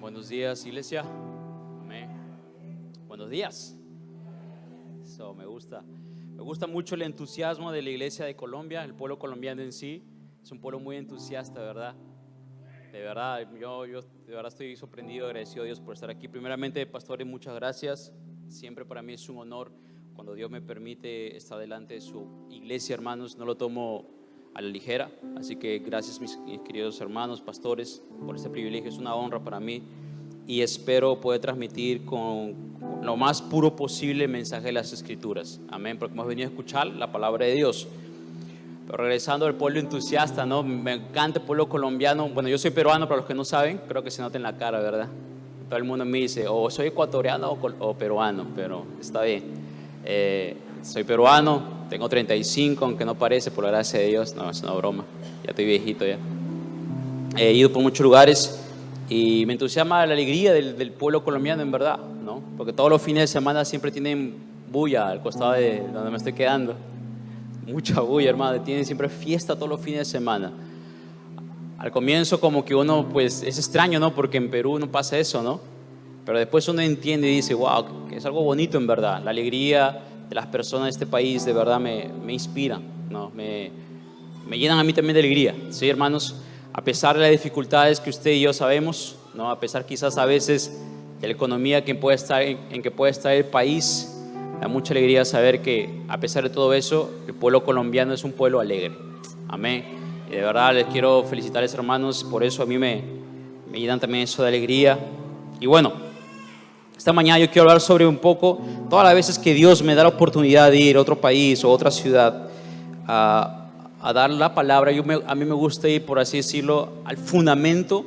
Buenos días, iglesia. Amén. Buenos días. Eso me gusta. Me gusta mucho el entusiasmo de la iglesia de Colombia, el pueblo colombiano en sí. Es un pueblo muy entusiasta, ¿verdad? De verdad, yo de verdad estoy sorprendido, agradecido a Dios por estar aquí. Primeramente, pastores, muchas gracias. Siempre para mí es un honor cuando Dios me permite estar delante de su iglesia, hermanos. No lo tomo a la ligera, así que gracias mis queridos hermanos, pastores, por este privilegio. Es una honra para mí y espero poder transmitir con lo más puro posible el mensaje de las Escrituras. Amén, porque hemos venido a escuchar la palabra de Dios. Pero regresando al pueblo entusiasta, ¿no? Me encanta el pueblo colombiano. Bueno, yo soy peruano, para los que no saben, creo que se nota en la cara, ¿verdad? Todo el mundo me dice, o soy ecuatoriano o peruano, pero está bien. Soy peruano, tengo 35, aunque no parece, por la gracia de Dios. No, es una broma, ya estoy viejito ya. He ido por muchos lugares y me entusiasma la alegría del pueblo colombiano, en verdad, ¿no? Porque todos los fines de semana siempre tienen bulla al costado de donde me estoy quedando. Mucha bulla, hermano, tienen siempre fiesta todos los fines de semana. Al comienzo como que uno, pues, es extraño, ¿no? Porque en Perú no pasa eso, ¿no? Pero después uno entiende y dice, wow, que es algo bonito en verdad. La alegría de las personas de este país de verdad me inspiran, ¿no? Me llenan a mí también de alegría, ¿sí, hermanos? A pesar de las dificultades que usted y yo sabemos, ¿no? A pesar quizás a veces de la economía en que puede estar el país, da mucha alegría saber que a pesar de todo eso, el pueblo colombiano es un pueblo alegre. Amén. Y de verdad les quiero felicitarles, hermanos, por eso a mí me llenan también eso de alegría. Y bueno, esta mañana yo quiero hablar sobre un poco, todas las veces que Dios me da la oportunidad de ir a otro país o otra ciudad a dar la palabra, a mí me gusta ir, por así decirlo, al fundamento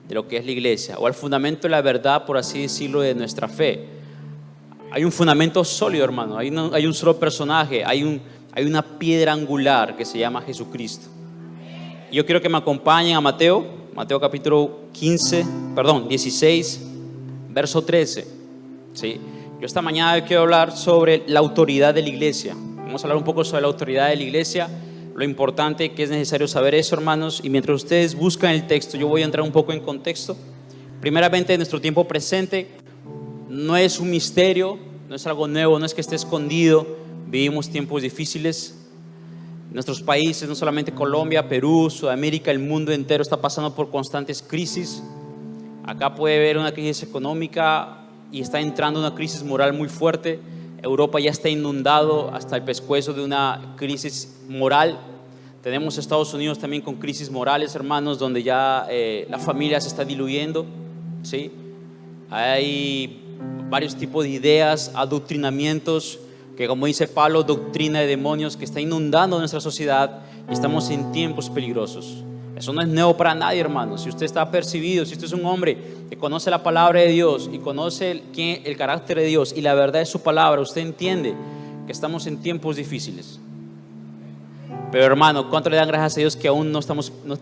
de lo que es la iglesia, o al fundamento de la verdad, por así decirlo, de nuestra fe. Hay un fundamento sólido, hermano, hay un solo personaje, hay una piedra angular que se llama Jesucristo. Yo quiero que me acompañen a Mateo capítulo 16, verso 13. ¿Sí? Yo esta mañana quiero hablar sobre la autoridad de la iglesia. Vamos a hablar un poco sobre la autoridad de la iglesia, lo importante que es necesario saber eso, hermanos. Y mientras ustedes buscan el texto, yo voy a entrar un poco en contexto. Primeramente, en nuestro tiempo presente no es un misterio, no es algo nuevo, no es que esté escondido. Vivimos tiempos difíciles. Nuestros países, no solamente Colombia, Perú, Sudamérica, el mundo entero está pasando por constantes crisis. Acá puede haber una crisis económica y está entrando una crisis moral muy fuerte. Europa ya está inundado hasta el pescuezo de una crisis moral. Tenemos Estados Unidos también con crisis morales, hermanos, donde ya la familia se está diluyendo, ¿sí? Hay varios tipos de ideas, adoctrinamientos, que como dice Pablo, doctrina de demonios que está inundando nuestra sociedad y estamos en tiempos peligrosos. Eso no es nuevo para nadie, hermanos. Si usted está percibido, si usted es un hombre que conoce la palabra de Dios y conoce el carácter de Dios y la verdad de su palabra, usted entiende que estamos en tiempos difíciles. Pero, hermano, ¿cuánto le dan gracias a Dios que aún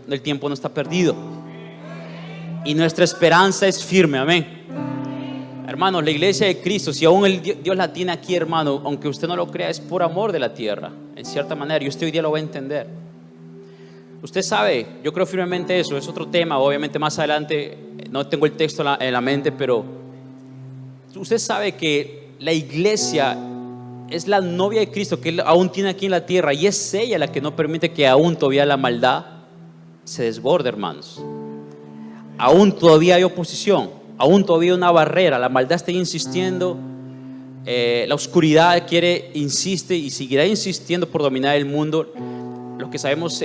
el tiempo no está perdido? Y nuestra esperanza es firme, amén. Hermanos, la iglesia de Cristo, si aún Dios la tiene aquí, hermano, aunque usted no lo crea, es por amor de la tierra, en cierta manera, y usted hoy día lo va a entender. Usted sabe, yo creo firmemente eso, es otro tema, obviamente más adelante, no tengo el texto en la mente, pero usted sabe que la iglesia es la novia de Cristo que Él aún tiene aquí en la tierra, y es ella la que no permite que aún todavía la maldad se desborde, hermanos. Aún todavía hay oposición, aún todavía hay una barrera, la maldad está insistiendo, la oscuridad insiste y seguirá insistiendo por dominar el mundo. Los que sabemos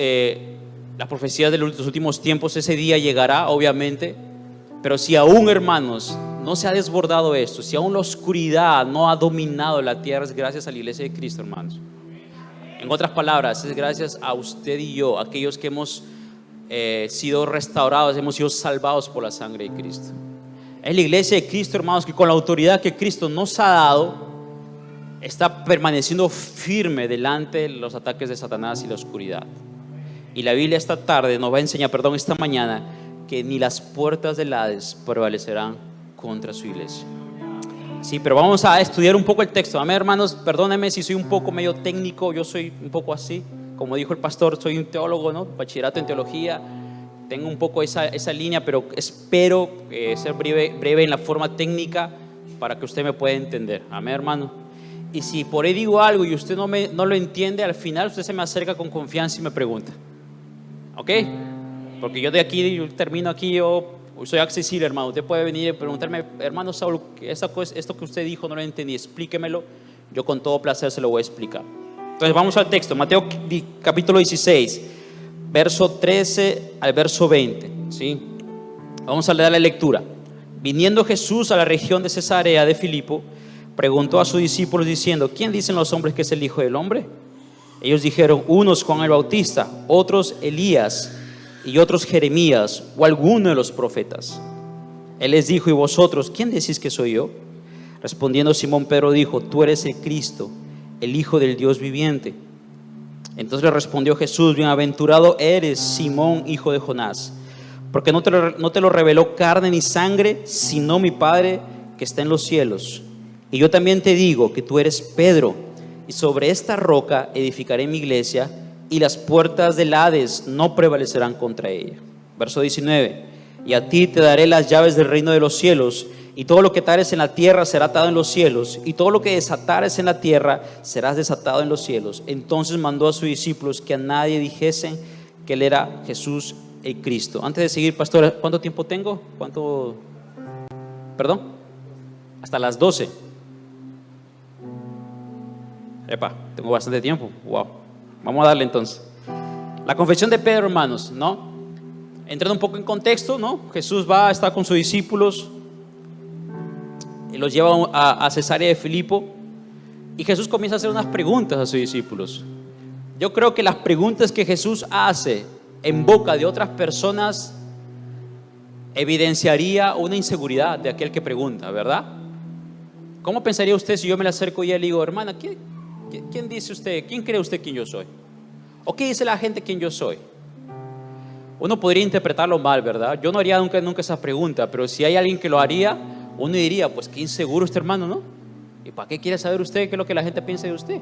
las profecías de los últimos tiempos, ese día llegará, obviamente. Pero si aún, hermanos, no se ha desbordado esto, si aún la oscuridad no ha dominado la tierra, es gracias a la iglesia de Cristo, hermanos. En otras palabras, es gracias a usted y yo, aquellos que hemos sido restaurados, hemos sido salvados por la sangre de Cristo. Es la iglesia de Cristo, hermanos, que con la autoridad que Cristo nos ha dado, está permaneciendo firme delante de los ataques de Satanás y la oscuridad. Y la Biblia esta mañana, que ni las puertas del Hades prevalecerán contra su iglesia. Sí, pero vamos a estudiar un poco el texto. Amén, hermanos, perdónenme si soy un poco medio técnico, yo soy un poco así. Como dijo el pastor, soy un teólogo, ¿no? Bachillerato en teología. tengo un poco esa línea, pero espero ser breve en la forma técnica para que usted me pueda entender. Amén, hermano. Y si por ahí digo algo y usted no lo entiende, al final usted se me acerca con confianza y me pregunta. ¿Ok? Porque yo termino aquí, yo soy accesible, hermano. Usted puede venir y preguntarme, hermano Saúl, esto que usted dijo no lo entendí, explíquemelo. Yo con todo placer se lo voy a explicar. Entonces vamos al texto, Mateo capítulo 16, verso 13 al verso 20, ¿sí? Vamos a leer la lectura. Viniendo Jesús a la región de Cesarea de Filipo, preguntó a sus discípulos diciendo: ¿quién dicen los hombres que es el Hijo del Hombre? Ellos dijeron: unos Juan el Bautista, otros Elías, y otros Jeremías o alguno de los profetas. Él les dijo: ¿y vosotros quién decís que soy yo? Respondiendo Simón Pedro dijo: tú eres el Cristo, el Hijo del Dios viviente. Entonces le respondió Jesús: bienaventurado eres, Simón, hijo de Jonás, porque no te lo reveló carne ni sangre, sino mi Padre que está en los cielos. Y yo también te digo que tú eres Pedro, y sobre esta roca edificaré mi iglesia, y las puertas del Hades no prevalecerán contra ella. Verso 19: y a ti te daré las llaves del reino de los cielos, y todo lo que atares en la tierra será atado en los cielos, y todo lo que desatares en la tierra serás desatado en los cielos. Entonces mandó a sus discípulos que a nadie dijesen que él era Jesús el Cristo. Antes de seguir, pastor, ¿cuánto tiempo tengo? ¿Perdón? Hasta las 12. Tengo bastante tiempo. Wow. Vamos a darle entonces. La confesión de Pedro, hermanos, ¿no? Entrando un poco en contexto, ¿no? Jesús va a estar con sus discípulos y los lleva a Cesarea de Filipo, y Jesús comienza a hacer unas preguntas a sus discípulos. Yo creo que las preguntas que Jesús hace en boca de otras personas evidenciaría una inseguridad de aquel que pregunta, ¿verdad? ¿Cómo pensaría usted si yo me le acerco y le digo: hermana, ¿quién dice usted? ¿Quién cree usted quién yo soy? ¿O qué dice la gente quién yo soy? Uno podría interpretarlo mal, ¿verdad? Yo no haría nunca esa pregunta, pero si hay alguien que lo haría, uno diría: pues qué inseguro este hermano, ¿no? ¿Y para qué quiere saber usted qué es lo que la gente piensa de usted?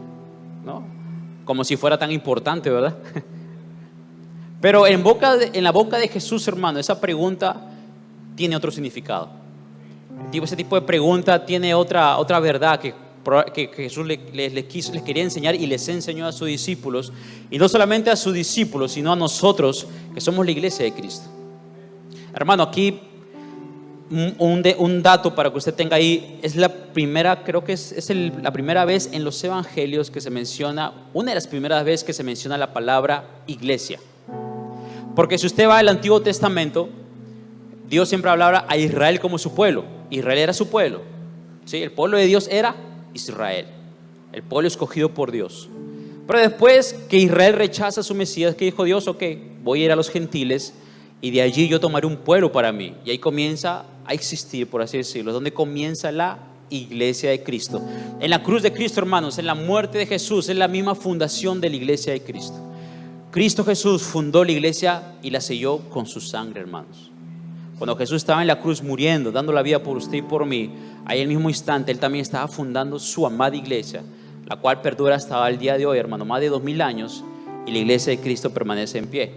¿No? Como si fuera tan importante, ¿verdad? Pero en la boca de Jesús, hermano, esa pregunta tiene otro significado. Ese tipo de pregunta tiene otra verdad que Jesús les quería enseñar y les enseñó a sus discípulos. Y no solamente a sus discípulos, sino a nosotros, que somos la iglesia de Cristo. Hermano, aquí un dato para que usted tenga ahí. Es la primera, creo que es la primera vez en los evangelios que se menciona, una de las primeras veces que se menciona la palabra iglesia. Porque si usted va al Antiguo Testamento, Dios siempre hablaba a Israel como su pueblo. Israel era su pueblo, ¿sí? El pueblo de Dios era Israel, el pueblo escogido por Dios. Pero después que Israel rechaza a su Mesías, que dijo Dios: ok, voy a ir a los gentiles y de allí yo tomaré un pueblo para mí. Y ahí comienza a existir, por así decirlo, es donde comienza la iglesia de Cristo. En la cruz de Cristo, hermanos, en la muerte de Jesús, es la misma fundación de la iglesia de Cristo. Cristo Jesús fundó la iglesia y la selló con su sangre, hermanos. Cuando Jesús estaba en la cruz muriendo, dando la vida por usted y por mí, ahí en el mismo instante Él también estaba fundando su amada iglesia, la cual perdura hasta el día de hoy, hermano, más de 2000 años, y la iglesia de Cristo permanece en pie.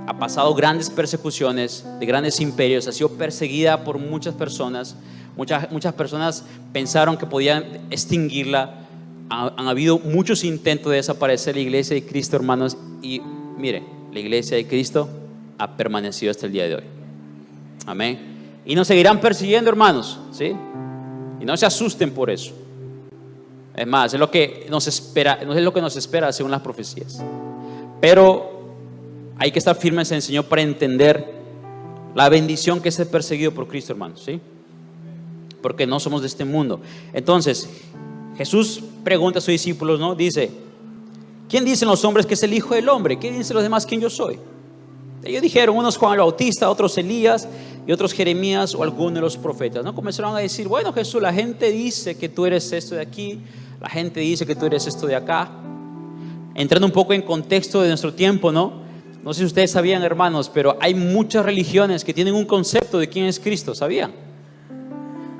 Ha pasado grandes persecuciones de grandes imperios, ha sido perseguida por muchas personas. Muchas personas pensaron que podían extinguirla. Han habido muchos intentos de desaparecer la iglesia de Cristo, hermanos, y mire, la iglesia de Cristo ha permanecido hasta el día de hoy. Amén. Y nos seguirán persiguiendo, hermanos, ¿sí? Y no se asusten por eso. Es más, es lo que nos espera según las profecías. Pero hay que estar firmes en el Señor para entender la bendición que es ser perseguido por Cristo, hermanos, ¿sí? Porque no somos de este mundo. Entonces, Jesús pregunta a sus discípulos, ¿no? Dice: ¿quién dicen los hombres que es el Hijo del Hombre? ¿Qué dicen los demás quién yo soy? Ellos dijeron: unos Juan el Bautista, otros Elías, y otros Jeremías o alguno de los profetas, ¿no? Comenzaron a decir: bueno, Jesús, la gente dice que tú eres esto de aquí, la gente dice que tú eres esto de acá. Entrando un poco en contexto de nuestro tiempo, ¿no? No sé si ustedes sabían, hermanos, pero hay muchas religiones que tienen un concepto de quién es Cristo, ¿sabían?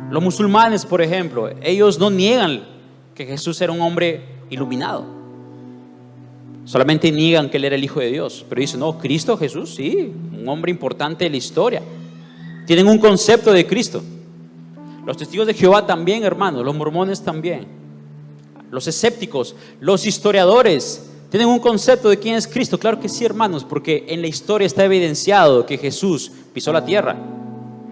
Los musulmanes, por ejemplo, ellos no niegan que Jesús era un hombre iluminado. Solamente niegan que Él era el Hijo de Dios. Pero dicen, no, Cristo Jesús, sí, un hombre importante de la historia. Tienen un concepto de Cristo. Los testigos de Jehová también, hermanos, los mormones también. Los escépticos, los historiadores, tienen un concepto de quién es Cristo. Claro que sí, hermanos, porque en la historia está evidenciado que Jesús pisó la tierra,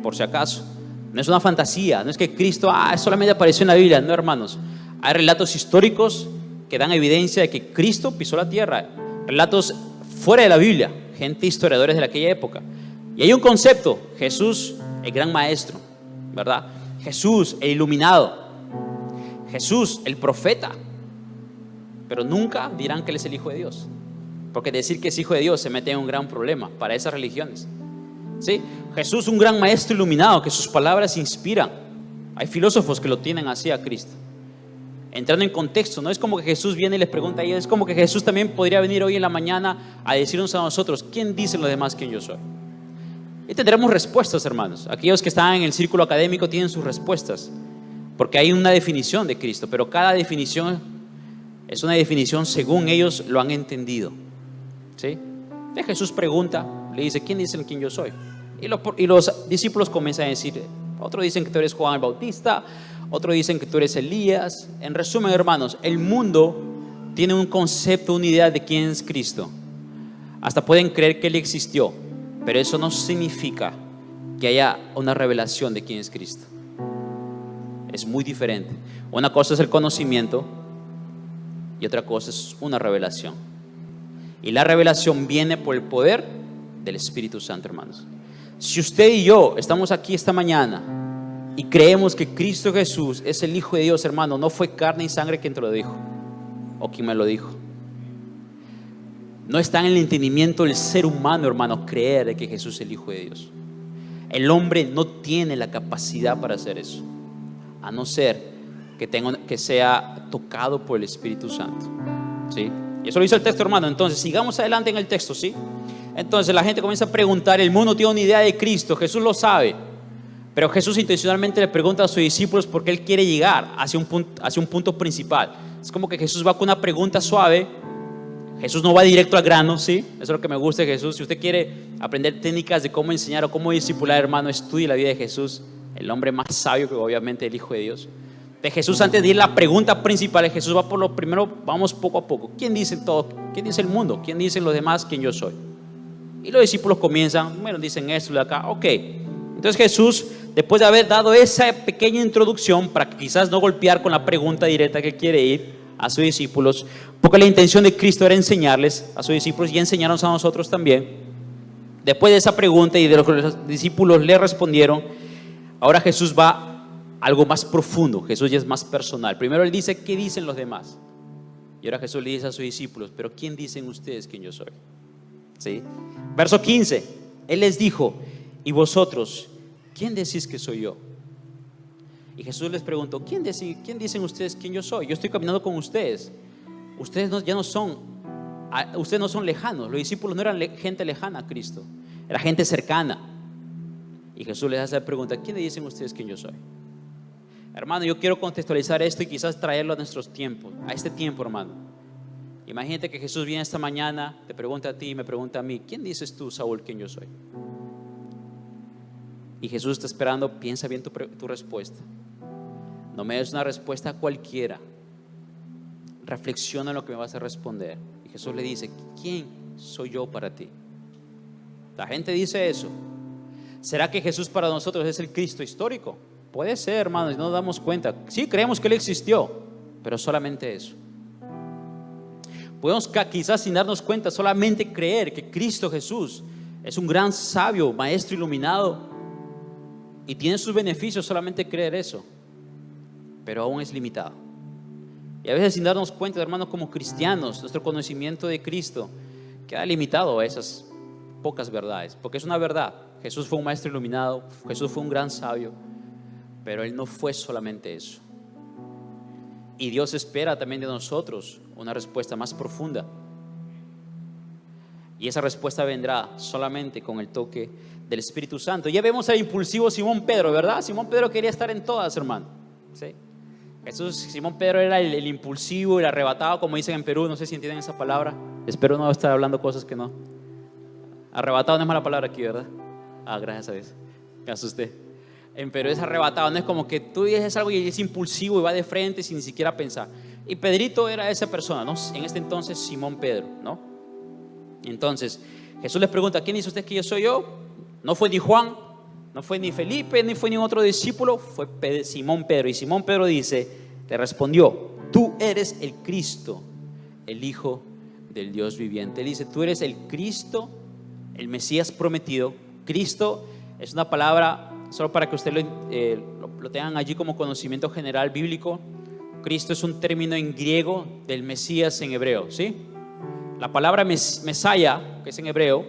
por si acaso. No es una fantasía, no es que Cristo solamente apareció en la Biblia. No, hermanos, hay relatos históricos que dan evidencia de que Cristo pisó la tierra. Relatos fuera de la Biblia, gente, historiadores de aquella época. Y hay un concepto, Jesús, el gran maestro, ¿verdad? Jesús, el iluminado. Jesús, el profeta. Pero nunca dirán que Él es el Hijo de Dios, porque decir que es Hijo de Dios se mete en un gran problema para esas religiones. ¿Sí? Jesús, un gran maestro iluminado, que sus palabras inspiran. Hay filósofos que lo tienen así a Cristo. Entrando en contexto, no es como que Jesús viene y les pregunta a ellos, es como que Jesús también podría venir hoy en la mañana a decirnos a nosotros, ¿quién dicen los demás quién yo soy? Y tendremos respuestas, hermanos. Aquellos que están en el círculo académico tienen sus respuestas, porque hay una definición de Cristo, pero cada definición es una definición según ellos lo han entendido. ¿Sí? Entonces Jesús pregunta, le dice, ¿quién dicen quién yo soy? Y los discípulos comienzan a decir, otros dicen que tú eres Juan el Bautista, otros dicen que tú eres Elías. En resumen, hermanos, el mundo tiene un concepto, una idea de quién es Cristo. Hasta pueden creer que Él existió, pero eso no significa que haya una revelación de quién es Cristo. Es muy diferente. Una cosa es el conocimiento y otra cosa es una revelación. Y la revelación viene por el poder del Espíritu Santo, hermanos. Si usted y yo estamos aquí esta mañana y creemos que Cristo Jesús es el Hijo de Dios, hermano, no fue carne y sangre quien te lo dijo o quien me lo dijo. No está en el entendimiento del ser humano, hermano, creer de que Jesús es el Hijo de Dios. El hombre no tiene la capacidad para hacer eso, a no ser que sea tocado por el Espíritu Santo. ¿Sí? Y eso lo dice el texto, hermano. Entonces, sigamos adelante en el texto, ¿sí? Entonces la gente comienza a preguntar, el mundo tiene una idea de Cristo, Jesús lo sabe, pero Jesús intencionalmente le pregunta a sus discípulos porque Él quiere llegar hacia un punto principal. Es como que Jesús va con una pregunta suave. Jesús no va directo al grano, ¿sí? Eso es lo que me gusta de Jesús. Si usted quiere aprender técnicas de cómo enseñar o cómo discipular, hermano, estudie la vida de Jesús, el hombre más sabio que obviamente el Hijo de Dios. De Jesús, antes de ir a la pregunta principal, Jesús va por lo primero, vamos poco a poco. ¿Quién dice todo? ¿Quién dice el mundo? ¿Quién dicen los demás quién yo soy? Y los discípulos comienzan, bueno, dicen esto de acá, ok. Entonces Jesús, después de haber dado esa pequeña introducción, para quizás no golpear con la pregunta directa que quiere ir a sus discípulos, porque la intención de Cristo era enseñarles a sus discípulos y enseñarnos a nosotros también. Después de esa pregunta y de lo que los discípulos le respondieron, ahora Jesús va a algo más profundo. Jesús ya es más personal. Primero Él dice, ¿qué dicen los demás? Y ahora Jesús le dice a sus discípulos, pero ¿quién dicen ustedes quién yo soy? ¿Sí? Verso 15, Él les dijo, ¿y vosotros quién decís que soy yo? Y Jesús les preguntó, ¿quién dicen ustedes quién yo soy? Yo estoy caminando con ustedes. Ustedes no son lejanos. Los discípulos no eran gente lejana a Cristo, era gente cercana. Y Jesús les hace la pregunta, ¿quién dicen ustedes quién yo soy? Hermano, yo quiero contextualizar esto y quizás traerlo a nuestros tiempos, a este tiempo, hermano. Imagínate que Jesús viene esta mañana, te pregunta a ti y me pregunta a mí, ¿quién dices tú, Saúl, quién yo soy? Y Jesús está esperando, piensa bien tu respuesta. No me des una respuesta cualquiera. Reflexiona en lo que me vas a responder. Y Jesús le dice, ¿quién soy yo para ti? La gente dice eso. ¿Será que Jesús para nosotros es el Cristo histórico? Puede ser, hermanos, y no nos damos cuenta. Sí, creemos que Él existió, pero solamente eso. Podemos quizás sin darnos cuenta solamente creer que Cristo Jesús es un gran sabio, maestro iluminado y tiene sus beneficios, solamente creer eso, pero aún es limitado. Y a veces sin darnos cuenta, hermanos, como cristianos, nuestro conocimiento de Cristo queda limitado a esas pocas verdades, porque es una verdad. Jesús fue un maestro iluminado, Jesús fue un gran sabio, pero Él no fue solamente eso. Y Dios espera también de nosotros una respuesta más profunda. Y esa respuesta vendrá solamente con el toque del Espíritu Santo. Ya vemos al impulsivo Simón Pedro, ¿verdad? Simón Pedro quería estar en todas, hermano. ¿Sí? Simón Pedro era el impulsivo, el arrebatado, como dicen en Perú, no sé si entienden esa palabra. Espero no estar hablando cosas que no. Arrebatado no es mala palabra aquí, ¿verdad? Gracias a Dios. Me asusté. Pero es arrebatado, no es como que tú dices algo y es impulsivo y va de frente sin ni siquiera pensar. Y Pedrito era esa persona, ¿no? En este entonces Simón Pedro, ¿no? Entonces Jesús les pregunta: ¿quién dice usted que yo soy yo? No fue ni Juan, no fue ni Felipe, ni fue ni otro discípulo, fue Simón Pedro. Y Simón Pedro le respondió: tú eres el Cristo, el Hijo del Dios viviente. Él dice: tú eres el Cristo, el Mesías prometido. Cristo es una palabra, solo para que ustedes lo tengan allí como conocimiento general bíblico. Cristo es un término en griego del Mesías en hebreo, ¿sí? La palabra Mesaya, que es en hebreo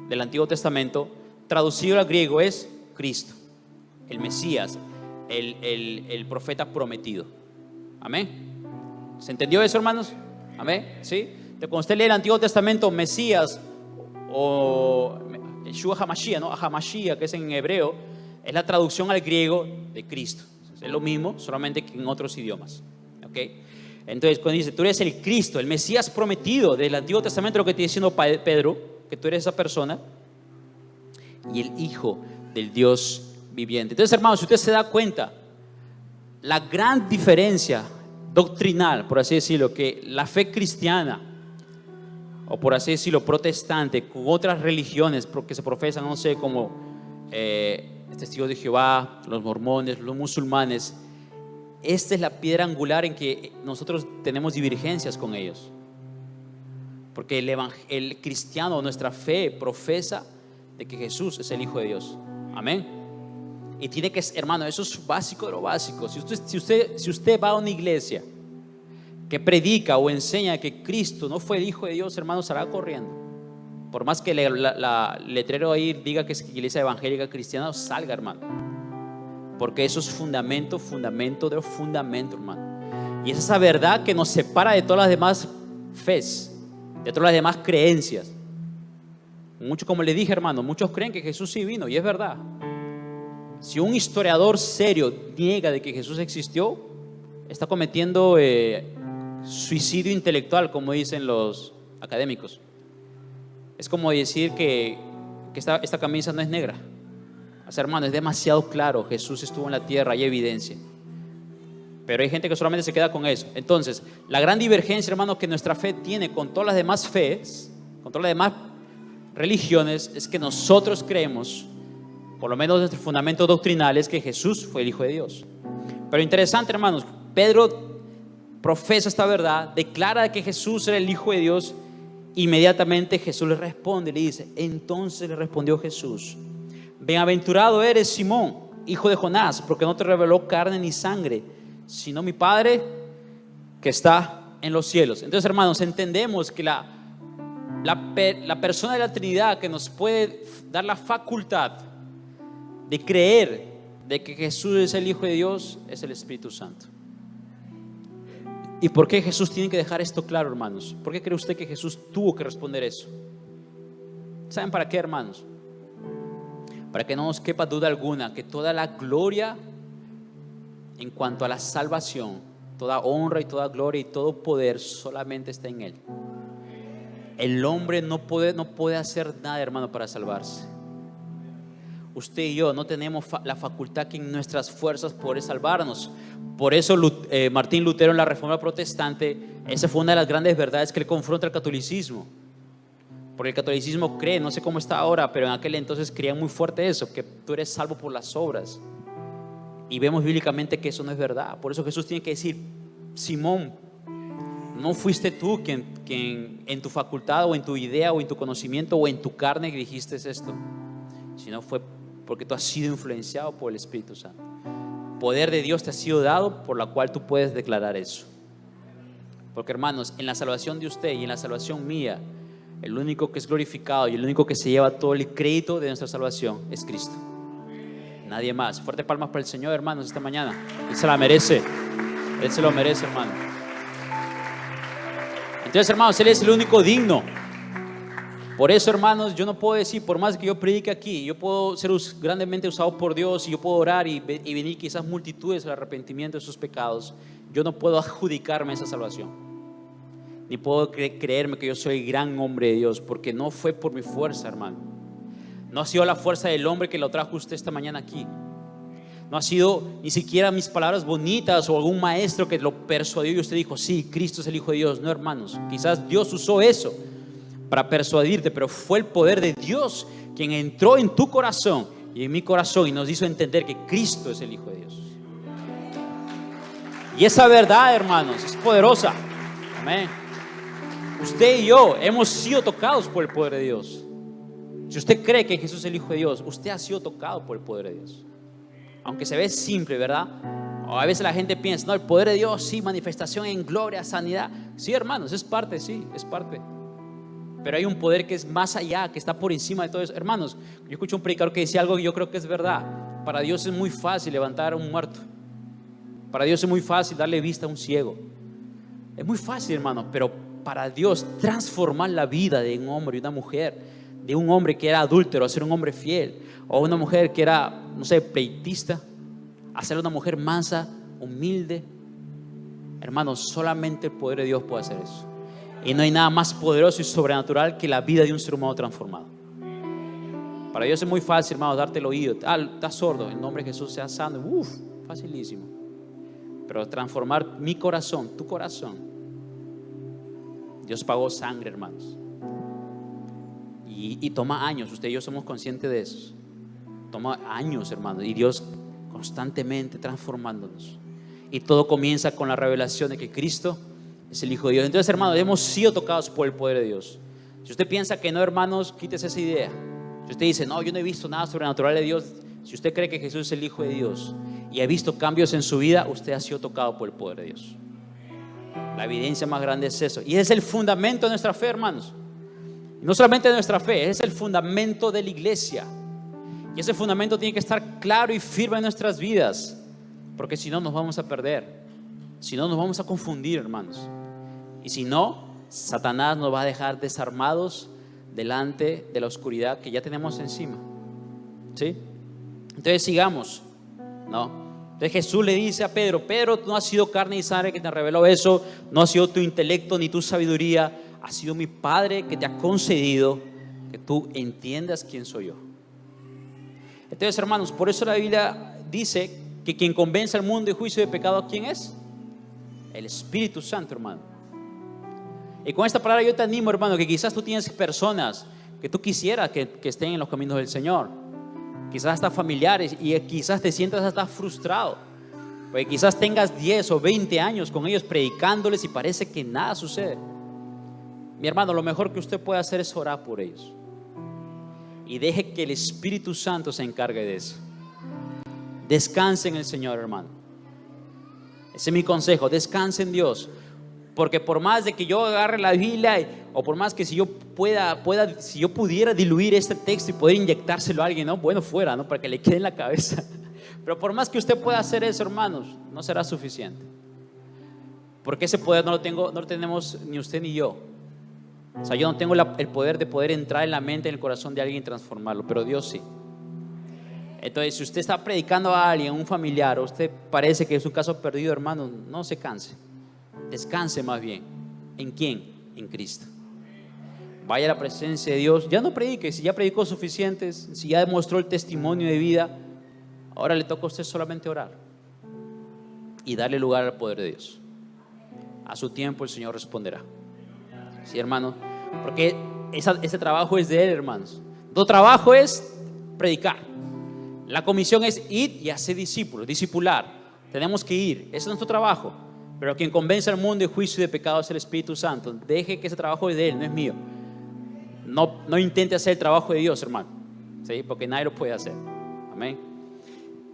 del Antiguo Testamento, traducido al griego es Cristo, el Mesías, el profeta prometido. Amén. ¿Se entendió eso, hermanos? Amén. ¿Sí? Cuando usted lee el Antiguo Testamento, Mesías o Yeshua HaMashiach, ¿no? HaMashiach, que es en hebreo, es la traducción al griego de Cristo. Es lo mismo, solamente que en otros idiomas. ¿Okay? Entonces, cuando dice: tú eres el Cristo, el Mesías prometido del Antiguo Testamento, lo que está diciendo Pedro, que tú eres esa persona, y el Hijo del Dios viviente. Entonces, hermanos, si usted se da cuenta, la gran diferencia doctrinal, por así decirlo, que la fe cristiana, o por así decirlo, protestante, con otras religiones que se profesan, no sé, como Testigos de Jehová, los mormones, los musulmanes, esta es la piedra angular en que nosotros tenemos divergencias con ellos. Porque el cristiano, nuestra fe, profesa de que Jesús es el Hijo de Dios. Amén. Y tiene que, hermano, eso es básico de lo básico. Si usted va a una iglesia que predica o enseña que Cristo no fue el Hijo de Dios, hermano, salga corriendo. Por más que la letrero ahí diga que es iglesia evangélica cristiana, salga, hermano. Porque eso es fundamento, hermano. Y es esa verdad que nos separa de todas las demás fes, de todas las demás creencias. Como le dije, hermano, muchos creen que Jesús sí vino, y es verdad. Si un historiador serio niega de que Jesús existió, está cometiendo suicidio intelectual, como dicen los académicos. Es como decir que esta camisa no es negra. O sea, hermano, es demasiado claro. Jesús estuvo en la tierra, hay evidencia. Pero hay gente que solamente se queda con eso. Entonces, la gran divergencia, hermano, que nuestra fe tiene con todas las demás fes, con todas las demás religiones, es que nosotros creemos, por lo menos nuestro fundamento doctrinal, es que Jesús fue el Hijo de Dios. Pero interesante, hermanos, Pedro profesa esta verdad, declara que Jesús era el Hijo de Dios. Inmediatamente Jesús le responde, le dice: entonces le respondió Jesús: bienaventurado eres, Simón, hijo de Jonás, porque no te reveló carne ni sangre, sino mi Padre que está en los cielos. Entonces, hermanos, entendemos que la persona de la Trinidad que nos puede dar la facultad de creer de que Jesús es el Hijo de Dios es el Espíritu Santo. ¿Y por qué Jesús tiene que dejar esto claro, hermanos? ¿Por qué cree usted que Jesús tuvo que responder eso? ¿Saben para qué, hermanos? Para que no nos quepa duda alguna que toda la gloria en cuanto a la salvación, toda honra y toda gloria y todo poder solamente está en Él. El hombre no puede hacer nada, hermano, para salvarse. Usted y yo no tenemos la facultad que en nuestras fuerzas poder salvarnos. Por eso Martín Lutero, en la Reforma Protestante, esa fue una de las grandes verdades que él confronta al catolicismo. Porque el catolicismo cree, no sé cómo está ahora, pero en aquel entonces creía muy fuerte eso, que tú eres salvo por las obras. Y vemos bíblicamente que eso no es verdad. Por eso Jesús tiene que decir: Simón, no fuiste tú quien en tu facultad o en tu idea o en tu conocimiento o en tu carne dijiste esto, sino fue porque tú has sido influenciado por el Espíritu Santo. Poder de Dios te ha sido dado, por la cual tú puedes declarar eso. Porque, hermanos, en la salvación de usted y en la salvación mía, el único que es glorificado y el único que se lleva todo el crédito de nuestra salvación es Cristo. Nadie más. Fuerte palmas para el Señor, hermanos, esta mañana. Él se la merece. Él se lo merece, hermano. Entonces, hermanos, Él es el único digno. Por eso, hermanos, yo no puedo decir, por más que yo predique aquí, yo puedo ser grandemente usado por Dios y yo puedo orar y venir quizás multitudes al arrepentimiento de sus pecados. Yo no puedo adjudicarme esa salvación. ni puedo creerme que yo soy el gran hombre de Dios, porque no fue por mi fuerza, hermano. No ha sido la fuerza del hombre que lo trajo usted esta mañana aquí. No ha sido ni siquiera mis palabras bonitas o algún maestro que lo persuadió y usted dijo, sí, Cristo es el Hijo de Dios. No, hermanos, quizás Dios usó eso para persuadirte, pero fue el poder de Dios quien entró en tu corazón y en mi corazón y nos hizo entender que Cristo es el Hijo de Dios. Y esa verdad, hermanos, es poderosa. Amén. Usted y yo hemos sido tocados por el poder de Dios. Si usted cree que Jesús es el Hijo de Dios, usted ha sido tocado por el poder de Dios. Aunque se ve simple, ¿verdad? O a veces la gente piensa, no, el poder de Dios, sí, manifestación en gloria, sanidad. Sí, hermanos, es parte, sí, es parte. Pero hay un poder que es más allá, que está por encima de todo eso. Hermanos, yo escuché un predicador que decía algo que yo creo que es verdad. Para Dios es muy fácil levantar a un muerto. Para Dios es muy fácil darle vista a un ciego. Es muy fácil, hermano, pero para Dios transformar la vida de un hombre y una mujer, de un hombre que era adúltero a ser un hombre fiel, o una mujer que era, no sé, pleitista, a ser una mujer mansa, humilde. Hermanos, solamente el poder de Dios puede hacer eso. Y no hay nada más poderoso y sobrenatural que la vida de un ser humano transformado. Para Dios es muy fácil, hermanos, darte el oído. Estás sordo, en nombre de Jesús sea sano. Facilísimo. Pero transformar mi corazón, tu corazón, Dios pagó sangre, hermanos. Y toma años, usted y yo somos conscientes de eso. Toma años, hermanos, y Dios constantemente transformándonos. Y todo comienza con la revelación de que Cristo es el Hijo de Dios. Entonces, hermanos, hemos sido tocados por el poder de Dios. Si usted piensa que no, hermanos, quítese esa idea. Si usted dice, no, yo no he visto nada sobrenatural de Dios. Si usted cree que Jesús es el Hijo de Dios y ha visto cambios en su vida, usted ha sido tocado por el poder de Dios. La evidencia más grande es eso. Y es el fundamento de nuestra fe, hermanos. No solamente de nuestra fe, es el fundamento de la iglesia. Y ese fundamento tiene que estar claro y firme en nuestras vidas, porque si no nos vamos a perder, si no nos vamos a confundir, hermanos. Y si no, Satanás nos va a dejar desarmados delante de la oscuridad que ya tenemos encima. ¿Sí? Entonces sigamos, ¿no? Entonces Jesús le dice a Pedro, Pedro, no ha sido carne y sangre que te reveló eso, no ha sido tu intelecto ni tu sabiduría, ha sido mi Padre que te ha concedido que tú entiendas quién soy yo. Entonces, hermanos, por eso la Biblia dice que quien convence al mundo de juicio y de pecado, ¿quién es? El Espíritu Santo, hermano. Y con esta palabra yo te animo, hermano, que quizás tú tienes personas que tú quisieras que estén en los caminos del Señor. Quizás hasta familiares, y quizás te sientas hasta frustrado, porque quizás tengas 10 o 20 años con ellos predicándoles y parece que nada sucede. Mi hermano, lo mejor que usted puede hacer es orar por ellos y deje que el Espíritu Santo se encargue de eso. Descanse en el Señor, hermano. Ese es mi consejo, descanse en Dios. Porque por más de que yo agarre la Biblia, o por más que si yo pudiera diluir este texto y poder inyectárselo a alguien, ¿no? Bueno, fuera, ¿no? Para que le quede en la cabeza. Pero por más que usted pueda hacer eso, hermanos, no será suficiente. Porque ese poder no lo tenemos ni usted ni yo. O sea, yo no tengo el poder de poder entrar en la mente, en el corazón de alguien y transformarlo, pero Dios sí. Entonces, si usted está predicando a alguien, un familiar, o usted parece que es un caso perdido, hermano, no se canse. Descanse más bien. ¿En quién? En Cristo. Vaya a la presencia de Dios. Ya no predique, si ya predicó suficientes, si ya demostró el testimonio de vida, ahora le toca a usted solamente orar y darle lugar al poder de Dios. A su tiempo el Señor responderá. Sí, hermano, porque ese trabajo es de Él, hermanos. Tu trabajo es predicar. La comisión es ir y hacer discípulos, discipular. Tenemos que ir, ese es nuestro trabajo. Pero quien convence al mundo de juicio y de pecado es el Espíritu Santo. Deje que ese trabajo es de Él, no es mío. No intente hacer el trabajo de Dios, hermano, ¿sí? Porque nadie lo puede hacer. Amén.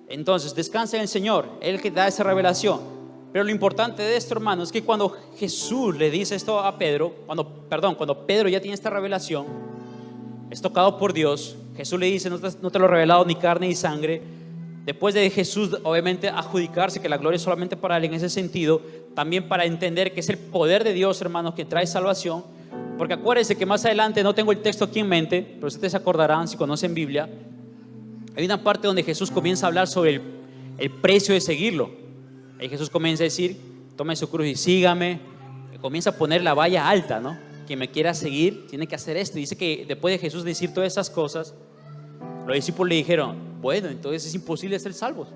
Entonces, descansa en el Señor, Él que da esa revelación. Pero lo importante de esto, hermano, es que cuando Jesús le dice esto a Pedro, cuando Pedro ya tiene esta revelación, es tocado por Dios, Jesús le dice, no te lo he revelado ni carne ni sangre. Después de Jesús, obviamente, adjudicarse que la gloria es solamente para Él en ese sentido, también para entender que es el poder de Dios, hermanos, que trae salvación. Porque acuérdense que más adelante, no tengo el texto aquí en mente, pero ustedes se acordarán si conocen Biblia, hay una parte donde Jesús comienza a hablar sobre el precio de seguirlo. Y Jesús comienza a decir, tome su cruz y sígame. comienza a poner la valla alta, ¿no? Quien me quiera seguir tiene que hacer esto. Dice que después de Jesús decir todas esas cosas, los discípulos le dijeron, bueno, entonces es imposible ser salvos.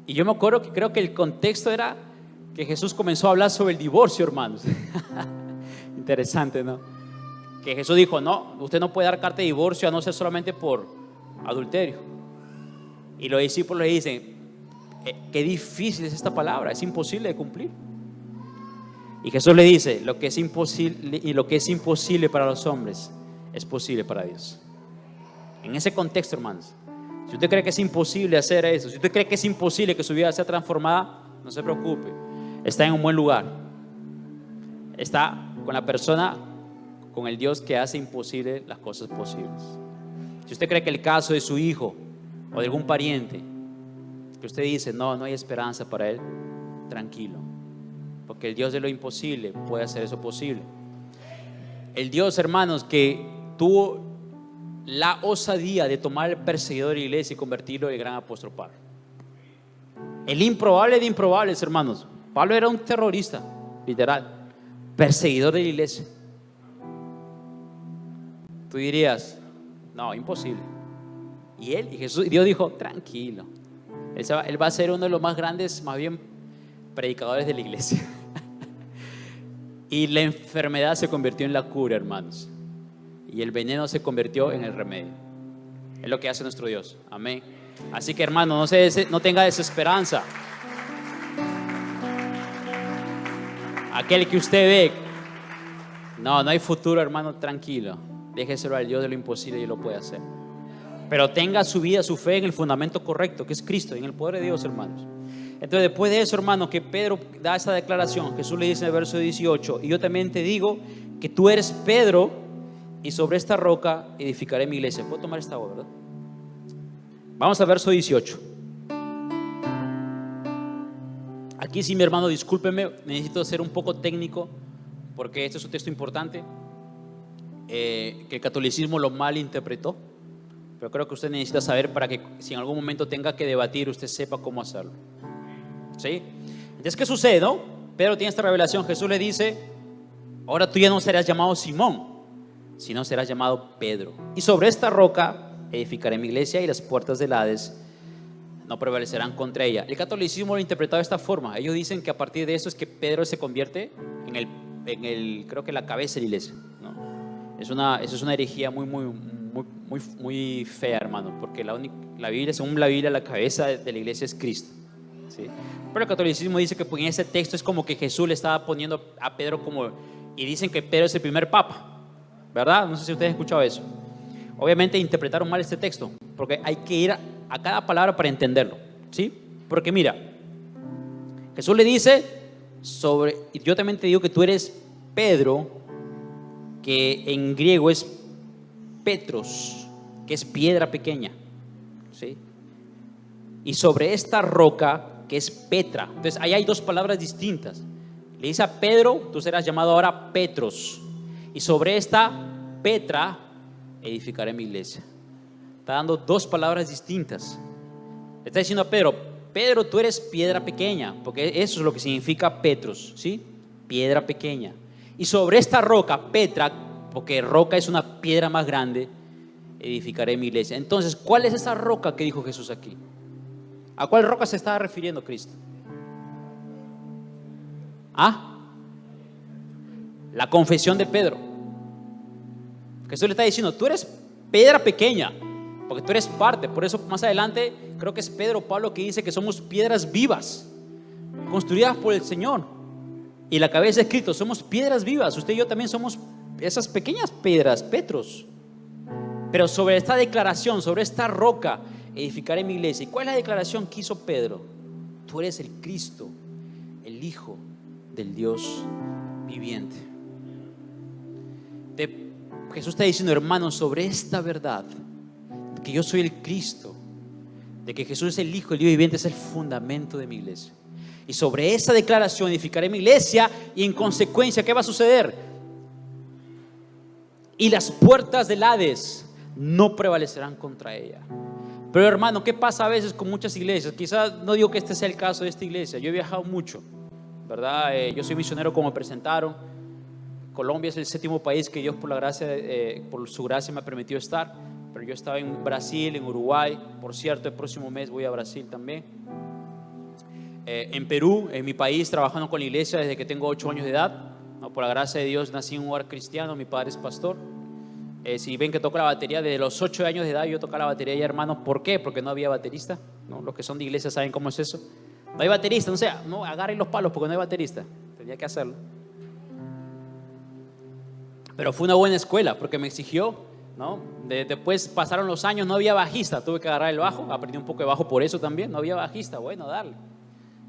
Y yo me acuerdo que creo que el contexto era que Jesús comenzó a hablar sobre el divorcio, hermanos. Interesante, ¿no? Que Jesús dijo, no, usted no puede dar carta de divorcio a no ser solamente por adulterio. Y los discípulos le dicen, qué difícil es esta palabra, es imposible de cumplir. Y Jesús le dice, lo que es imposible para los hombres es posible para Dios. En ese contexto, hermanos, si usted cree que es imposible hacer eso, si usted cree que es imposible que su vida sea transformada, no se preocupe, está en un buen lugar. Está con la persona, con el Dios que hace imposible las cosas posibles. Si usted cree que el caso de su hijo o de algún pariente, que usted dice, no hay esperanza para él, tranquilo, porque el Dios de lo imposible puede hacer eso posible. El Dios, hermanos, que tuvo la osadía de tomar el perseguidor de la iglesia y convertirlo en el gran apóstol Pablo. El improbable de improbables, hermanos. Pablo era un terrorista, literal, perseguidor de la iglesia. Tú dirías, no, imposible. Y Dios dijo, tranquilo, él va a ser uno de los más grandes, más bien, predicadores de la iglesia. Y la enfermedad se convirtió en la cura, hermanos. Y el veneno se convirtió en el remedio. Es lo que hace nuestro Dios. Amén. Así que, hermano, no tenga desesperanza. Aquel que usted ve, no hay futuro, hermano, tranquilo. Déjeselo al Dios de lo imposible y Él lo puede hacer. Pero tenga su vida, su fe en el fundamento correcto, que es Cristo, en el poder de Dios, hermanos. Entonces, después de eso, hermano, que Pedro da esa declaración, Jesús le dice en el verso 18, y yo también te digo que tú eres Pedro, y sobre esta roca edificaré mi iglesia. ¿Puedo tomar esta agua, verdad? Vamos al verso 18. Aquí sí, mi hermano, discúlpeme, necesito ser un poco técnico, porque este es un texto importante, que el catolicismo lo malinterpretó. Pero creo que usted necesita saber para que si en algún momento tenga que debatir, usted sepa cómo hacerlo. ¿Sí? Entonces, ¿qué sucede, no? Pedro tiene esta revelación. Jesús le dice, ahora tú ya no serás llamado Simón, sino serás llamado Pedro. Y sobre esta roca edificaré mi iglesia y las puertas del Hades no prevalecerán contra ella. El catolicismo lo ha interpretado de esta forma. Ellos dicen que a partir de eso es que Pedro se convierte creo que la cabeza de la iglesia, ¿no? Eso es una herejía muy fea, hermano, porque la Biblia, según la Biblia, la cabeza de la iglesia es Cristo, ¿sí? Pero el catolicismo dice que en ese texto es como que Jesús le estaba poniendo a Pedro como, y dicen que Pedro es el primer papa, ¿verdad? No sé si ustedes han escuchado eso. Obviamente interpretaron mal este texto, porque hay que ir a cada palabra para entenderlo, ¿sí? Porque mira, Jesús le dice y yo también te digo que tú eres Pedro, que en griego es Petros, que es piedra pequeña, ¿sí? Y sobre esta roca, que es Petra. Entonces ahí hay dos palabras distintas. Le dice a Pedro, tú serás llamado ahora Petros, y sobre esta Petra edificaré mi iglesia. Está dando dos palabras distintas. Le está diciendo a Pedro, tú eres piedra pequeña, porque eso es lo que significa Petros, ¿sí? Piedra pequeña. Y sobre esta roca, Petra, porque roca es una piedra más grande, edificaré mi iglesia. Entonces, ¿cuál es esa roca que dijo Jesús aquí? ¿A cuál roca se estaba refiriendo Cristo? La confesión de Pedro. Jesús le está diciendo, tú eres piedra pequeña, porque tú eres parte. Por eso más adelante creo que es Pedro o Pablo que dice que somos piedras vivas, construidas por el Señor. Y la cabeza es Cristo, somos piedras vivas. Usted y yo también somos esas pequeñas piedras, Petros. Pero sobre esta declaración, sobre esta roca edificaré mi iglesia. ¿Y cuál es la declaración que hizo Pedro? Tú eres el Cristo, el Hijo del Dios viviente. Jesús está diciendo, hermanos, sobre esta verdad, de que yo soy el Cristo, de que Jesús es el Hijo del Dios viviente, es el fundamento de mi iglesia. Y sobre esa declaración edificaré mi iglesia, y en consecuencia, ¿qué va a suceder? Y las puertas del Hades no prevalecerán contra ella. Pero hermano, ¿qué pasa a veces con muchas iglesias? Quizás no digo que este sea el caso de esta iglesia. Yo he viajado mucho ¿verdad? Yo soy misionero como me presentaron. Colombia es el 7º país que Dios por la gracia, por su gracia me ha permitido estar. Pero yo estaba en Brasil, en Uruguay. Por cierto, el próximo mes voy a Brasil también. En Perú, en mi país, trabajando con la iglesia desde que tengo 8 años de edad. ¿No? Por la gracia de Dios nací en un hogar cristiano, mi padre es pastor. Si ven que toco la batería, desde los 8 años de edad yo tocaba la batería ya, hermanos. ¿Por qué? Porque no había baterista, ¿no? Los que son de iglesia saben cómo es eso. No hay baterista, no sea, no agarren los palos porque no hay baterista. Tenía que hacerlo. Pero fue una buena escuela porque me exigió, ¿no? Después pasaron los años, no había bajista, tuve que agarrar el bajo, aprendí un poco de bajo por eso también. No había bajista, bueno, darle.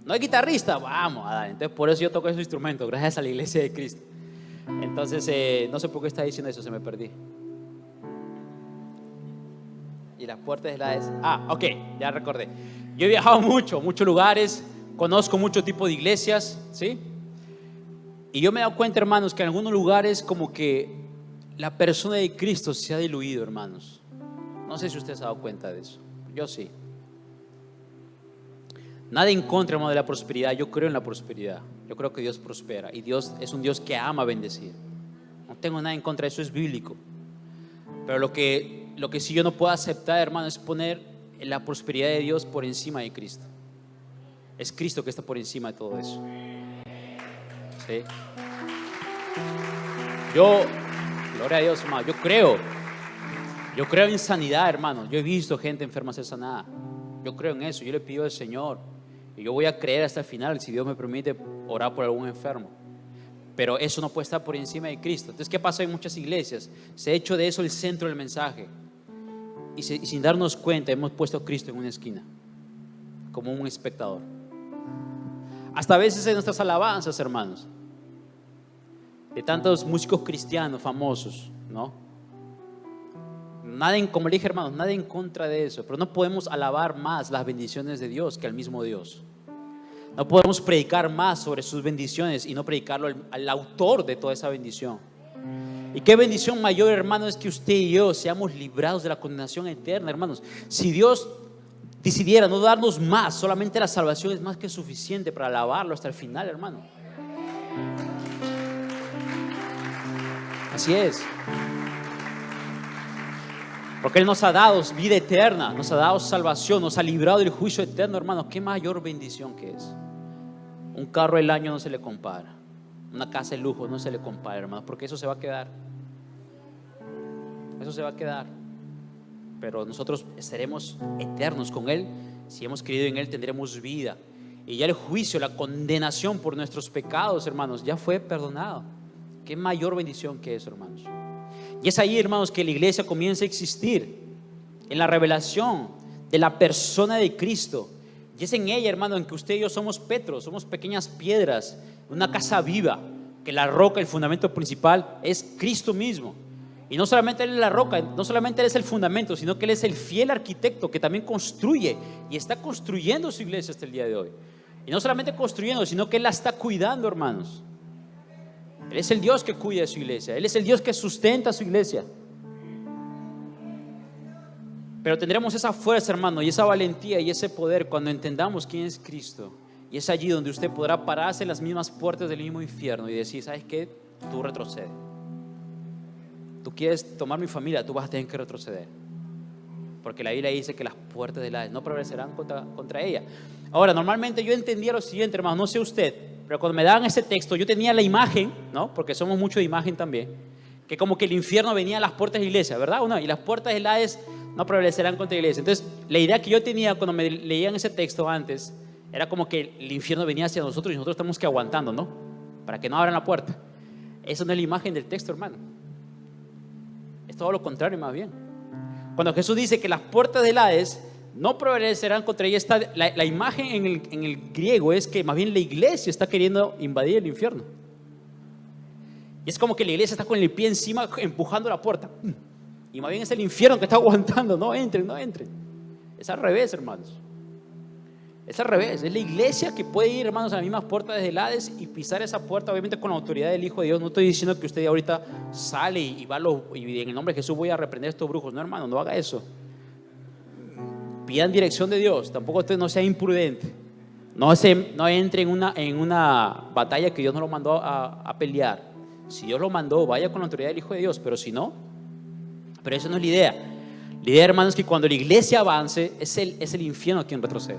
No hay guitarrista, vamos a dar. Entonces por eso yo toco esos instrumentos, gracias a la iglesia de Cristo. Entonces no sé por qué está diciendo eso, se me perdí. Y las puertas de la... ok, ya recordé. Yo he viajado mucho, muchos lugares, conozco muchos tipos de iglesias, ¿sí? Y yo me he dado cuenta, hermanos, que en algunos lugares como que la persona de Cristo se ha diluido, hermanos. No sé si usted se ha dado cuenta de eso. Yo sí. Nada en contra, hermano, de la prosperidad. Yo creo en la prosperidad. Yo creo que Dios prospera. Y Dios es un Dios que ama bendecir. No tengo nada en contra de eso, es bíblico. Pero lo que sí yo no puedo aceptar, hermano, es poner la prosperidad de Dios por encima de Cristo. Es Cristo que está por encima de todo eso. ¿Sí? Gloria a Dios, hermano, yo creo en sanidad, hermano. Yo he visto gente enferma ser sanada. Yo creo en eso, yo le pido al Señor y yo voy a creer hasta el final, si Dios me permite orar por algún enfermo. Pero eso no puede estar por encima de Cristo. Entonces, ¿qué pasa en muchas iglesias? Se ha hecho de eso el centro del mensaje. Y sin darnos cuenta hemos puesto a Cristo en una esquina, como un espectador. Hasta a veces en nuestras alabanzas, hermanos, de tantos músicos cristianos famosos, ¿no? Nada, como le dije, hermanos, nada en contra de eso. Pero no podemos alabar más las bendiciones de Dios que al mismo Dios. No podemos predicar más sobre sus bendiciones y no predicarlo al autor de toda esa bendición. Y qué bendición mayor, hermanos, es que usted y yo seamos librados de la condenación eterna, hermanos. Si Dios decidiera no darnos más, solamente la salvación es más que suficiente para alabarlo hasta el final, hermano. Así es. Porque Él nos ha dado vida eterna, nos ha dado salvación, nos ha librado del juicio eterno, hermanos. Qué mayor bendición que es. Un carro del año no se le compara. Una casa de lujo no se le compara, hermanos, porque eso se va a quedar. Eso se va a quedar. Pero nosotros seremos eternos con Él. Si hemos creído en Él, tendremos vida. Y ya el juicio, la condenación por nuestros pecados, hermanos, ya fue perdonado. Qué mayor bendición que eso, hermanos. Y es ahí, hermanos, que la iglesia comienza a existir, en la revelación de la persona de Cristo. Y es en ella, hermano, en que usted y yo somos Petros, somos pequeñas piedras, una casa viva, que la roca, el fundamento principal es Cristo mismo. Y no solamente Él es la roca, no solamente Él es el fundamento, sino que Él es el fiel arquitecto que también construye y está construyendo su iglesia hasta el día de hoy. Y no solamente construyendo, sino que Él la está cuidando, hermanos. Él es el Dios que cuida de su iglesia. Él es el Dios que sustenta su iglesia. Pero tendremos esa fuerza, hermano, y esa valentía y ese poder cuando entendamos quién es Cristo. Y es allí donde usted podrá pararse en las mismas puertas del mismo infierno y decir: ¿sabes qué? Tú retrocedes. Tú quieres tomar mi familia, tú vas a tener que retroceder. Porque la Biblia dice que las puertas del Hades no prevalecerán contra ella. Ahora, normalmente yo entendía lo siguiente, hermano, no sé usted, pero cuando me daban ese texto yo tenía la imagen, ¿no? Porque somos mucho de imagen también, que como que el infierno venía a las puertas de la iglesia, ¿verdad o no? Y las puertas del Hades no prevalecerán contra la iglesia. Entonces, la idea que yo tenía cuando me leían ese texto antes era como que el infierno venía hacia nosotros y nosotros estamos que aguantando, ¿no? Para que no abran la puerta. Esa no es la imagen del texto, hermano. Es todo lo contrario, más bien. Cuando Jesús dice que las puertas del Hades no prevalecerán contra ella, la imagen en el griego es que más bien la iglesia está queriendo invadir el infierno. Y es como que la iglesia está con el pie encima empujando la puerta. Y más bien es el infierno que está aguantando. No entren, no entren. Es al revés, hermanos. Es al revés. Es la iglesia que puede ir, hermanos, a las mismas puertas del Hades y pisar esa puerta, obviamente con la autoridad del Hijo de Dios. No estoy diciendo que usted ahorita sale y va y en el nombre de Jesús voy a reprender a estos brujos. No, hermano, no haga eso. Pidan dirección de Dios. Tampoco usted no sea imprudente. No entre en una batalla que Dios no lo mandó a pelear. Si Dios lo mandó, vaya con la autoridad del Hijo de Dios, pero si no, pero esa no es la idea. La idea, hermanos, es que cuando la iglesia avance, es el infierno quien retrocede.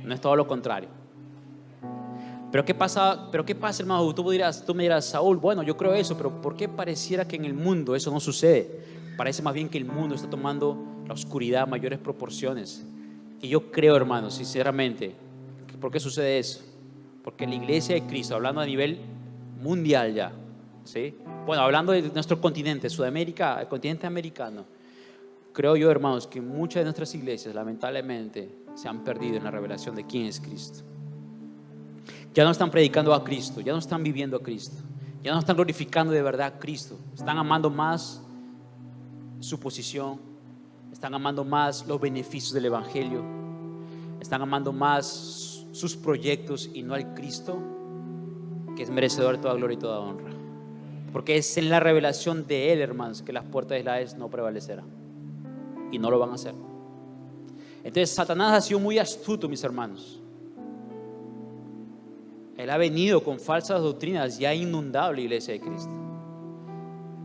No es todo lo contrario. Pero ¿qué pasa, hermano? Tú me dirás, Saúl, bueno, yo creo eso, pero ¿por qué pareciera que en el mundo eso no sucede? Parece más bien que el mundo está tomando la oscuridad a mayores proporciones. Y yo creo, hermanos, sinceramente, ¿por qué sucede eso? Porque la iglesia de Cristo, hablando a nivel mundial ya, ¿sí? Bueno, hablando de nuestro continente, Sudamérica, el continente americano, creo yo, hermanos, que muchas de nuestras iglesias, lamentablemente, se han perdido en la revelación de quién es Cristo. Ya no están predicando a Cristo, ya no están viviendo a Cristo, ya no están glorificando de verdad a Cristo. Están amando más su posición, están amando más los beneficios del Evangelio, están amando más sus proyectos y no al Cristo, que es merecedor de toda gloria y toda honra. Porque es en la revelación de Él, hermanos, que las puertas del Hades no prevalecerán. Y no lo van a hacer. Entonces Satanás ha sido muy astuto, mis hermanos. Él ha venido con falsas doctrinas y ha inundado la iglesia de Cristo.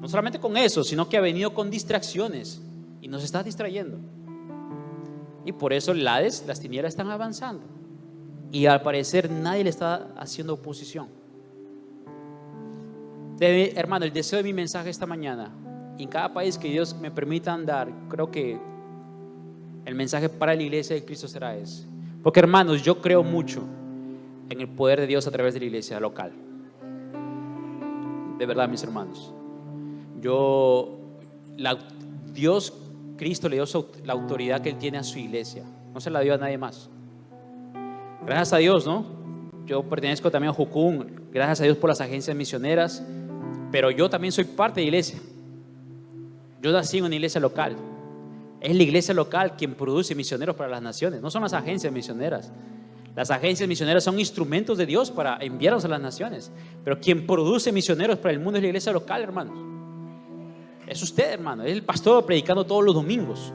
No solamente con eso, sino que ha venido con distracciones y nos está distrayendo. Y por eso el Hades, las tinieblas están avanzando. Y al parecer nadie le está haciendo oposición. Hermano, el deseo de mi mensaje esta mañana, en cada país que Dios me permita andar, creo que el mensaje para la iglesia de Cristo será ese. Porque, hermanos, yo creo mucho en el poder de Dios a través de la iglesia local. De verdad, mis hermanos. Dios, Cristo le dio la autoridad que Él tiene a su iglesia. No se la dio a nadie más. Gracias a Dios, ¿no? Yo pertenezco también a Jucún. Gracias a Dios por las agencias misioneras. Pero yo también soy parte de la iglesia. Yo nací en una iglesia local. Es la iglesia local quien produce misioneros para las naciones. No son las agencias misioneras. Las agencias misioneras son instrumentos de Dios para enviarlos a las naciones. Pero quien produce misioneros para el mundo es la iglesia local, hermanos. Es usted, hermano. Es el pastor predicando todos los domingos.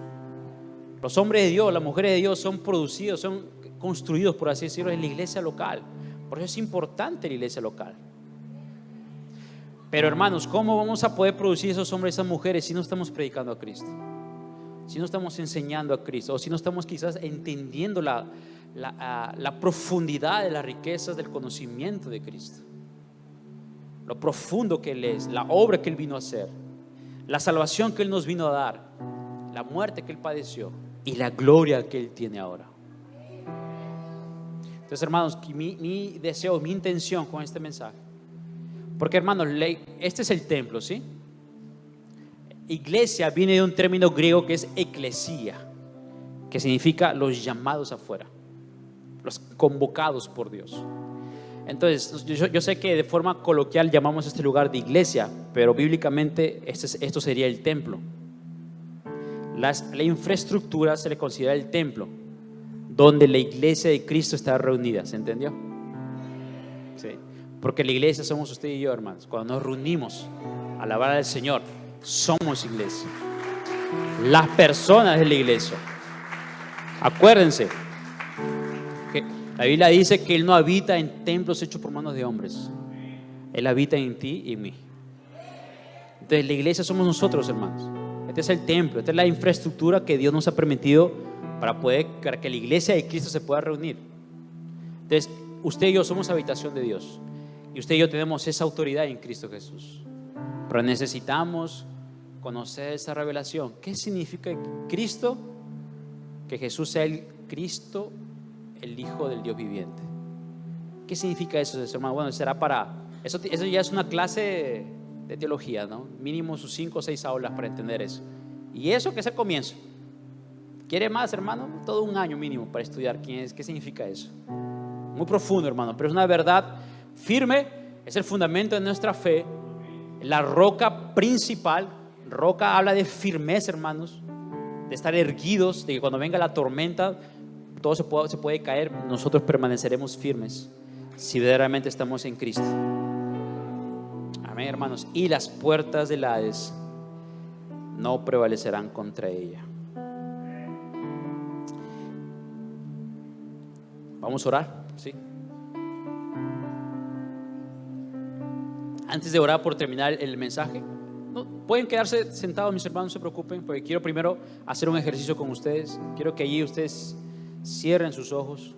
Los hombres de Dios, las mujeres de Dios son producidos, son construidos, por así decirlo, en la iglesia local. Por eso es importante la iglesia local. Pero, hermanos, ¿cómo vamos a poder producir esos hombres y esas mujeres si no estamos predicando a Cristo? Si no estamos enseñando a Cristo, o si no estamos quizás entendiendo la profundidad de las riquezas del conocimiento de Cristo, lo profundo que Él es, la obra que Él vino a hacer, la salvación que Él nos vino a dar, la muerte que Él padeció y la gloria que Él tiene ahora. Entonces, hermanos, mi deseo, mi intención con este mensaje, porque, hermanos, este es el templo, ¿sí? Iglesia viene de un término griego que es eclesía, que significa los llamados afuera, los convocados por Dios. Entonces, yo sé que de forma coloquial llamamos este lugar de iglesia, pero bíblicamente esto sería el templo. La infraestructura se le considera el templo, donde la iglesia de Cristo está reunida. ¿Se entendió? Sí. Porque la iglesia somos usted y yo, hermanos. Cuando nos reunimos a alabar al Señor, somos iglesia. Las personas de la iglesia. Acuérdense que la Biblia dice que Él no habita en templos hechos por manos de hombres. Él habita en ti y en mí. Entonces la iglesia somos nosotros, hermanos. Este es el templo, esta es la infraestructura que Dios nos ha permitido para que la iglesia de Cristo se pueda reunir. Entonces usted y yo somos habitación de Dios. Y usted y yo tenemos esa autoridad en Cristo Jesús. Pero necesitamos conocer esa revelación. ¿Qué significa Cristo? Que Jesús sea el Cristo, el Hijo del Dios viviente. ¿Qué significa eso, hermano? Bueno, será para... Eso ya es una clase de teología, ¿no? Mínimo sus 5 o 6 aulas para entender eso. Y eso que es el comienzo. ¿Quiere más, hermano? Todo un año mínimo para estudiar qué significa eso. Muy profundo, hermano, pero es una verdad firme, es el fundamento de nuestra fe, la roca principal. Roca habla de firmeza, hermanos, de estar erguidos, de que cuando venga la tormenta todo se puede caer, nosotros permaneceremos firmes si verdaderamente estamos en Cristo. Amén, hermanos. Y las puertas del Hades no prevalecerán contra ella. Vamos a orar, ¿sí? Antes de orar por terminar el mensaje, no, pueden quedarse sentados mis hermanos, no se preocupen, porque quiero primero hacer un ejercicio con ustedes. Quiero que allí ustedes cierren sus ojos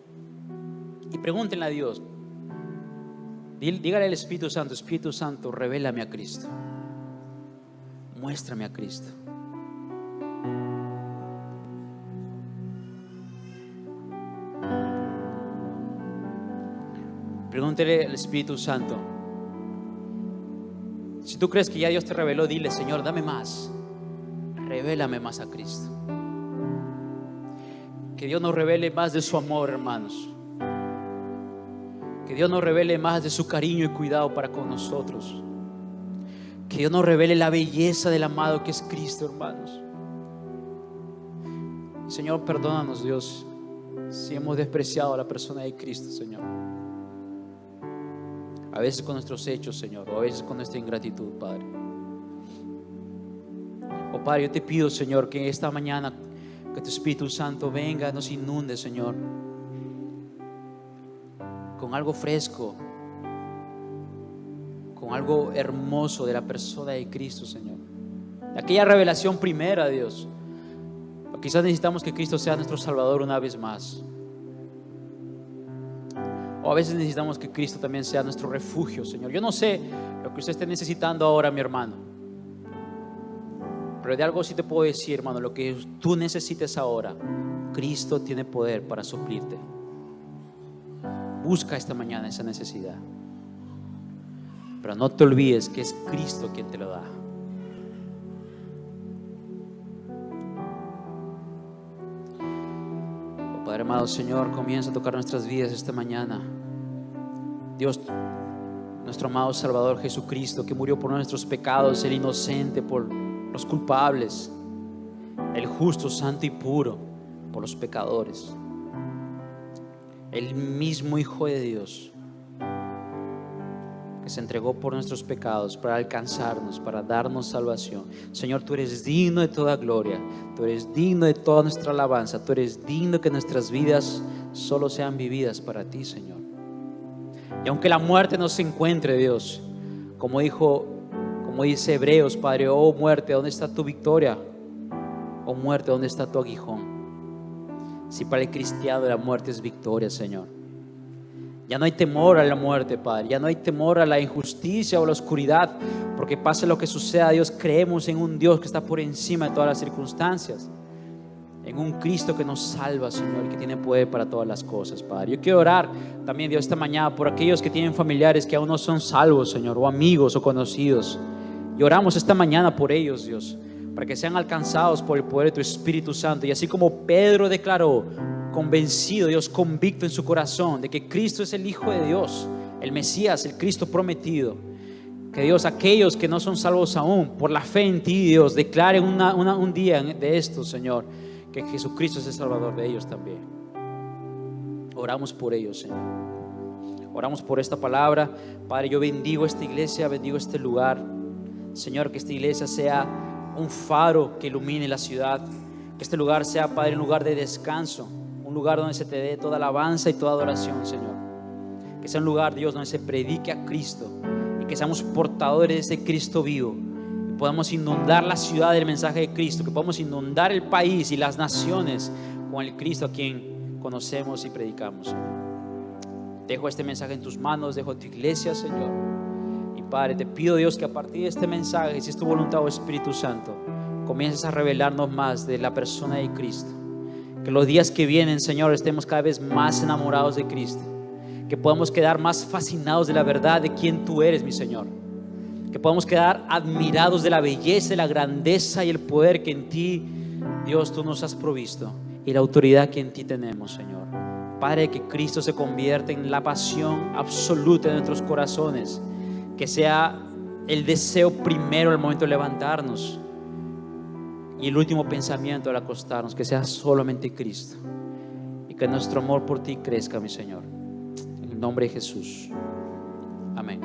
y pregúntenle a Dios. Dígale al Espíritu Santo, revélame a Cristo, muéstrame a Cristo. Pregúntele al Espíritu Santo. Si tú crees que ya Dios te reveló, dile: Señor, dame más, revélame más a Cristo. Que Dios nos revele más de su amor, hermanos. Que Dios nos revele más de su cariño y cuidado para con nosotros. Que Dios nos revele la belleza del amado que es Cristo, hermanos. Señor, perdónanos, Dios, si hemos despreciado a la persona de Cristo, Señor. A veces con nuestros hechos, Señor, o a veces con nuestra ingratitud, Padre. Oh Padre, yo te pido, Señor, que esta mañana que tu Espíritu Santo venga, nos inunde, Señor, con algo fresco, con algo hermoso de la persona de Cristo, Señor. Aquella revelación primera, Dios. O quizás necesitamos que Cristo sea nuestro Salvador una vez más. O a veces necesitamos que Cristo también sea nuestro refugio, Señor. Yo no sé lo que usted esté necesitando ahora, mi hermano, pero de algo sí te puedo decir, hermano: lo que tú necesites ahora, Cristo tiene poder para suplirte. Busca esta mañana esa necesidad, pero no te olvides que es Cristo quien te lo da. Oh Padre amado, Señor, comienza a tocar nuestras vidas esta mañana. Dios, nuestro amado Salvador Jesucristo, que murió por nuestros pecados, el inocente por los culpables, el justo, santo y puro por los pecadores, el mismo Hijo de Dios que se entregó por nuestros pecados para alcanzarnos, para darnos salvación. Señor, tú eres digno de toda gloria, tú eres digno de toda nuestra alabanza, tú eres digno que nuestras vidas solo sean vividas para ti, Señor. Y aunque la muerte nos encuentre, Dios, como dice Hebreos, Padre: oh muerte, ¿dónde está tu victoria? Oh muerte, ¿dónde está tu aguijón? Si para el cristiano la muerte es victoria, Señor. Ya no hay temor a la muerte, Padre. Ya no hay temor a la injusticia o a la oscuridad, porque pase lo que suceda, Dios, creemos en un Dios que está por encima de todas las circunstancias, en un Cristo que nos salva, Señor, y que tiene poder para todas las cosas, Padre. Yo quiero orar también, Dios, esta mañana por aquellos que tienen familiares que aún no son salvos, Señor, o amigos o conocidos. Y oramos esta mañana por ellos, Dios, para que sean alcanzados por el poder de tu Espíritu Santo. Y así como Pedro declaró, convencido, Dios, convicto en su corazón de que Cristo es el Hijo de Dios, el Mesías, el Cristo prometido, que Dios, aquellos que no son salvos aún, por la fe en ti, Dios, declaren un día de esto, Señor, que Jesucristo es el Salvador de ellos también. Oramos por ellos, Señor. Oramos por esta palabra, Padre. Yo bendigo esta iglesia, bendigo este lugar, Señor. Que esta iglesia sea un faro que ilumine la ciudad. Que este lugar sea, Padre, un lugar de descanso, un lugar donde se te dé toda alabanza y toda adoración, Señor. Que sea un lugar, Dios, donde se predique a Cristo y que seamos portadores de ese Cristo vivo. Que podamos inundar la ciudad del mensaje de Cristo, que podamos inundar el país y las naciones con el Cristo a quien conocemos y predicamos, Señor. Dejo este mensaje en tus manos, dejo tu iglesia, Señor. Y Padre, te pido, Dios, que a partir de este mensaje, si es tu voluntad, oh Espíritu Santo, comiences a revelarnos más de la persona de Cristo. Que los días que vienen, Señor, estemos cada vez más enamorados de Cristo. Que podamos quedar más fascinados de la verdad de quién tú eres, mi Señor. Que podamos quedar admirados de la belleza, de la grandeza y el poder que en ti, Dios, tú nos has provisto, y la autoridad que en ti tenemos, Señor. Padre, que Cristo se convierta en la pasión absoluta de nuestros corazones. Que sea el deseo primero al momento de levantarnos y el último pensamiento al acostarnos, que sea solamente Cristo. Y que nuestro amor por ti crezca, mi Señor. En el nombre de Jesús. Amén.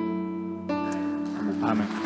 Amén.